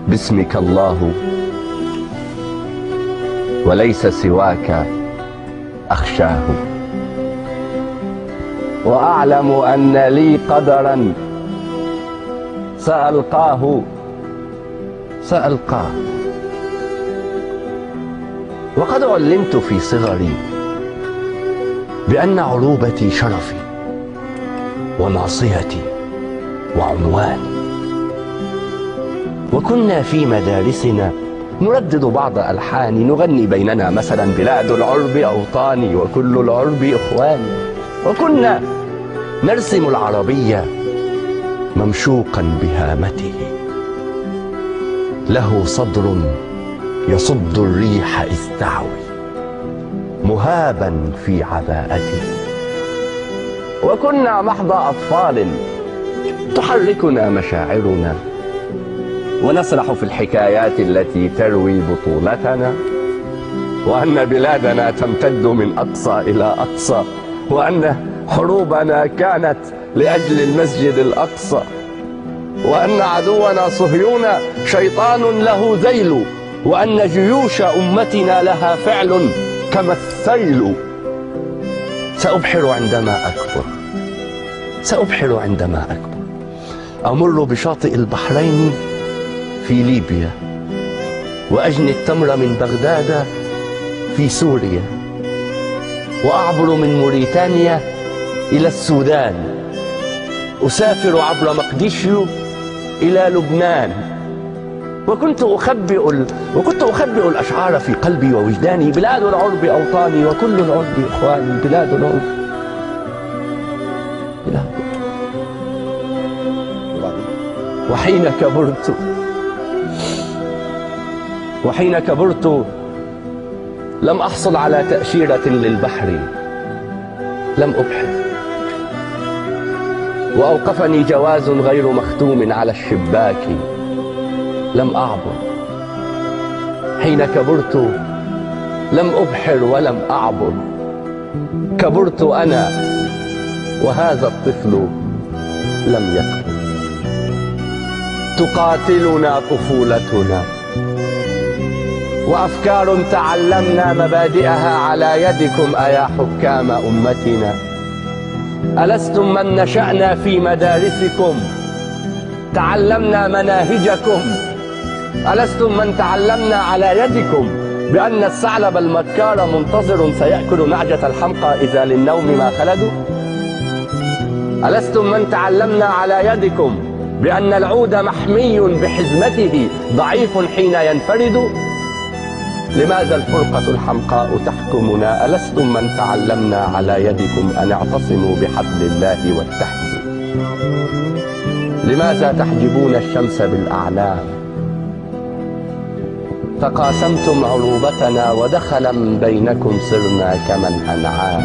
باسمك الله وليس سواك أخشاه، وأعلم أن لي قدرا سألقاه وقد علمت في صغري بأن عروبتي شرفي وناصيتي وعنواني، وكنا في مدارسنا نردد بعض ألحاني نغني بيننا مثلا بلاد العرب أوطاني وكل العرب إخواني، وكنا نرسم العربية ممشوقا بهامته، له صدر يصد الريح إذ تعوي مهابا في عباءته، وكنا محض أطفال تحركنا مشاعرنا ونسرح في الحكايات التي تروي بطولتنا، وأن بلادنا تمتد من أقصى إلى أقصى، وأن حروبنا كانت لأجل المسجد الأقصى، وأن عدونا صهيون شيطان له ذيل، وأن جيوش أمتنا لها فعل كما السيل. سأبحر عندما أكبر، أمر بشاطئ البحرين في ليبيا، وأجني التمر من بغداد في سوريا، وأعبر من موريتانيا إلى السودان، أسافر عبر مقديشيو إلى لبنان، وكنت أخبئ الأشعار في قلبي ووجداني: بلاد العرب أوطاني وكل العرب إخواني، بلاد العرب. وحين كبرت لم أحصل على تأشيرة للبحر، لم أبحث، وأوقفني جواز غير مختوم على الشباك، لم أعبر. حين كبرت لم أبحر ولم أعبر، كبرت أنا وهذا الطفل لم يكبر. تقاتلنا طفولتنا وأفكار تعلمنا مبادئها على يدكم أيا حكام أمتنا. ألستم من نشأنا في مدارسكم تعلمنا مناهجكم؟ ألستم من تعلمنا على يدكم بأن الثعلب المكار منتظر سيأكل نعجة الحمقى إذا للنوم ما خلدوا؟ ألستم من تعلمنا على يدكم بأن العود محمي بحزمته ضعيف حين ينفرد؟ لماذا الفرقة الحمقاء تحكمنا؟ ألستم من تعلمنا على يدكم أن اعتصموا بحبل الله واتحدوا؟ لماذا تحجبون الشمس بالأعلام؟ تقاسمتم عروبتنا ودخلا بينكم صرنا كمن أنعام.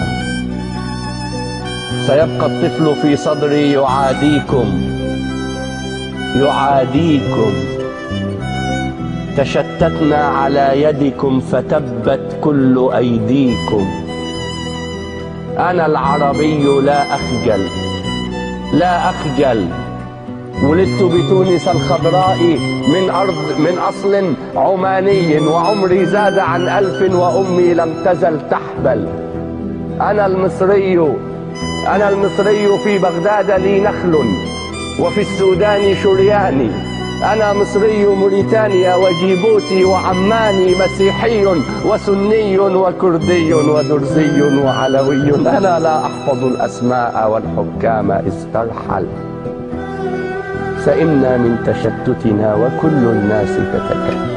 سيبقى الطفل في صدري يعاديكم. تشتتنا على يدكم فتبت كل أيديكم. أنا العربي لا أخجل. ولدت بتونس الخضراء من أصل عماني، وعمري زاد عن 1000 وأمي لم تزل تحبل. أنا المصري في بغداد لي نخل، وفي السودان شرياني. أنا مصري موريتانيا وجيبوتي وعماني، مسيحي وسني وكردي ودرزي وعلوي. أنا لا أحفظ الأسماء والحكام إذ ترحل. سئمنا من تشتتنا وكل الناس تتكلم.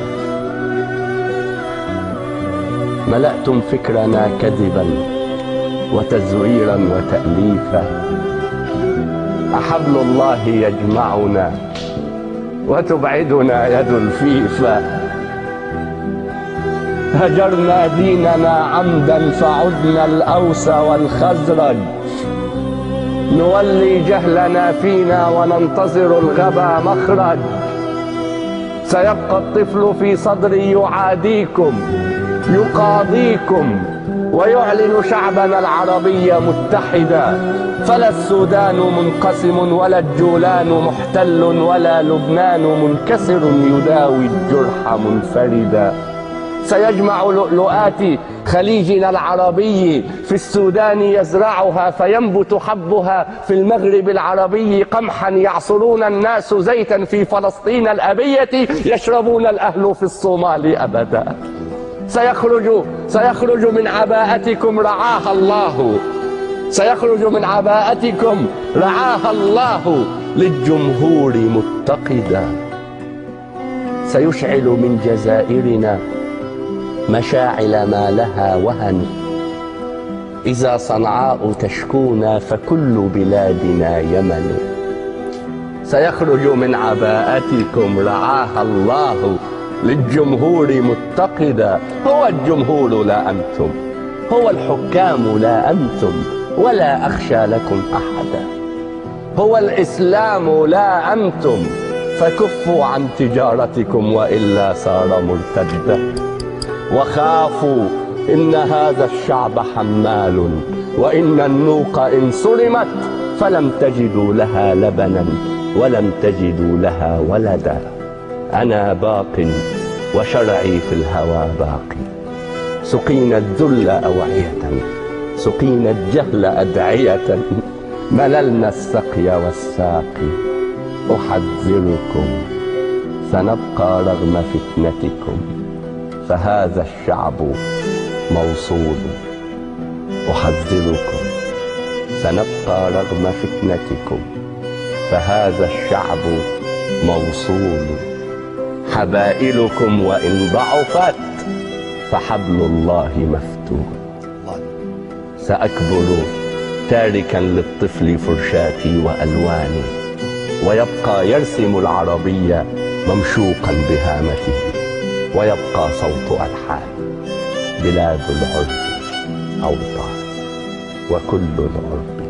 ملأتم فكرنا كذبا وتزويرا وتأليفا. أحبل الله يجمعنا وتبعدنا يد الفيفا. هجرنا ديننا عمدا فعدنا الأوس والخزرج. نولي جهلنا فينا وننتظر الغبا مخرج. سيبقى الطفل في صدري يعاديكم يقاضيكم، ويعلن شعبنا العربي متحدا. فلا السودان منقسم ولا الجولان محتل ولا لبنان منكسر يداوي الجرح منفردا. سيجمع لؤلؤات خليجنا العربي في السودان يزرعها فينبت حبها في المغرب العربي قمحا يعصرون الناس زيتا في فلسطين الأبية يشربون الأهل في الصومال أبدا. سيخرج من عباءتكم رعاها الله، سيخرج من عباءتكم رعاها الله للجمهور متقدا. سيشعل من جزائرنا مشاعل ما لها وهن. إذا صنعاء تشكونا فكل بلادنا يمن. سيخرج من عباءتكم رعاها الله للجمهور متقدا. هو الجمهور لا أنتم، هو الحكام لا أنتم، ولا أخشى لكم أحدا. هو الإسلام لا أنتم، فكفوا عن تجارتكم وإلا صار مرتدا. وخافوا إن هذا الشعب حمال، وإن النوق إن صرمت فلم تجدوا لها لبنا ولم تجدوا لها ولدا. أنا باق وشرعي في الهوى باقي. سقينا الذل أوعية، سقينا الجهل أدعية، مللنا السقي والساقي. أحذركم سنبقى رغم فتنتكم، فهذا الشعب موصول. أحذركم سنبقى رغم فتنتكم، فهذا الشعب موصول. حبائلكم وإن ضعفت فحبل الله مفتون. سأكبر تاركا للطفل فرشاتي وألواني، ويبقى يرسم العربية ممشوقا بهامته، ويبقى صوت ألحان. بلاد العرب أوطان، وكل العرب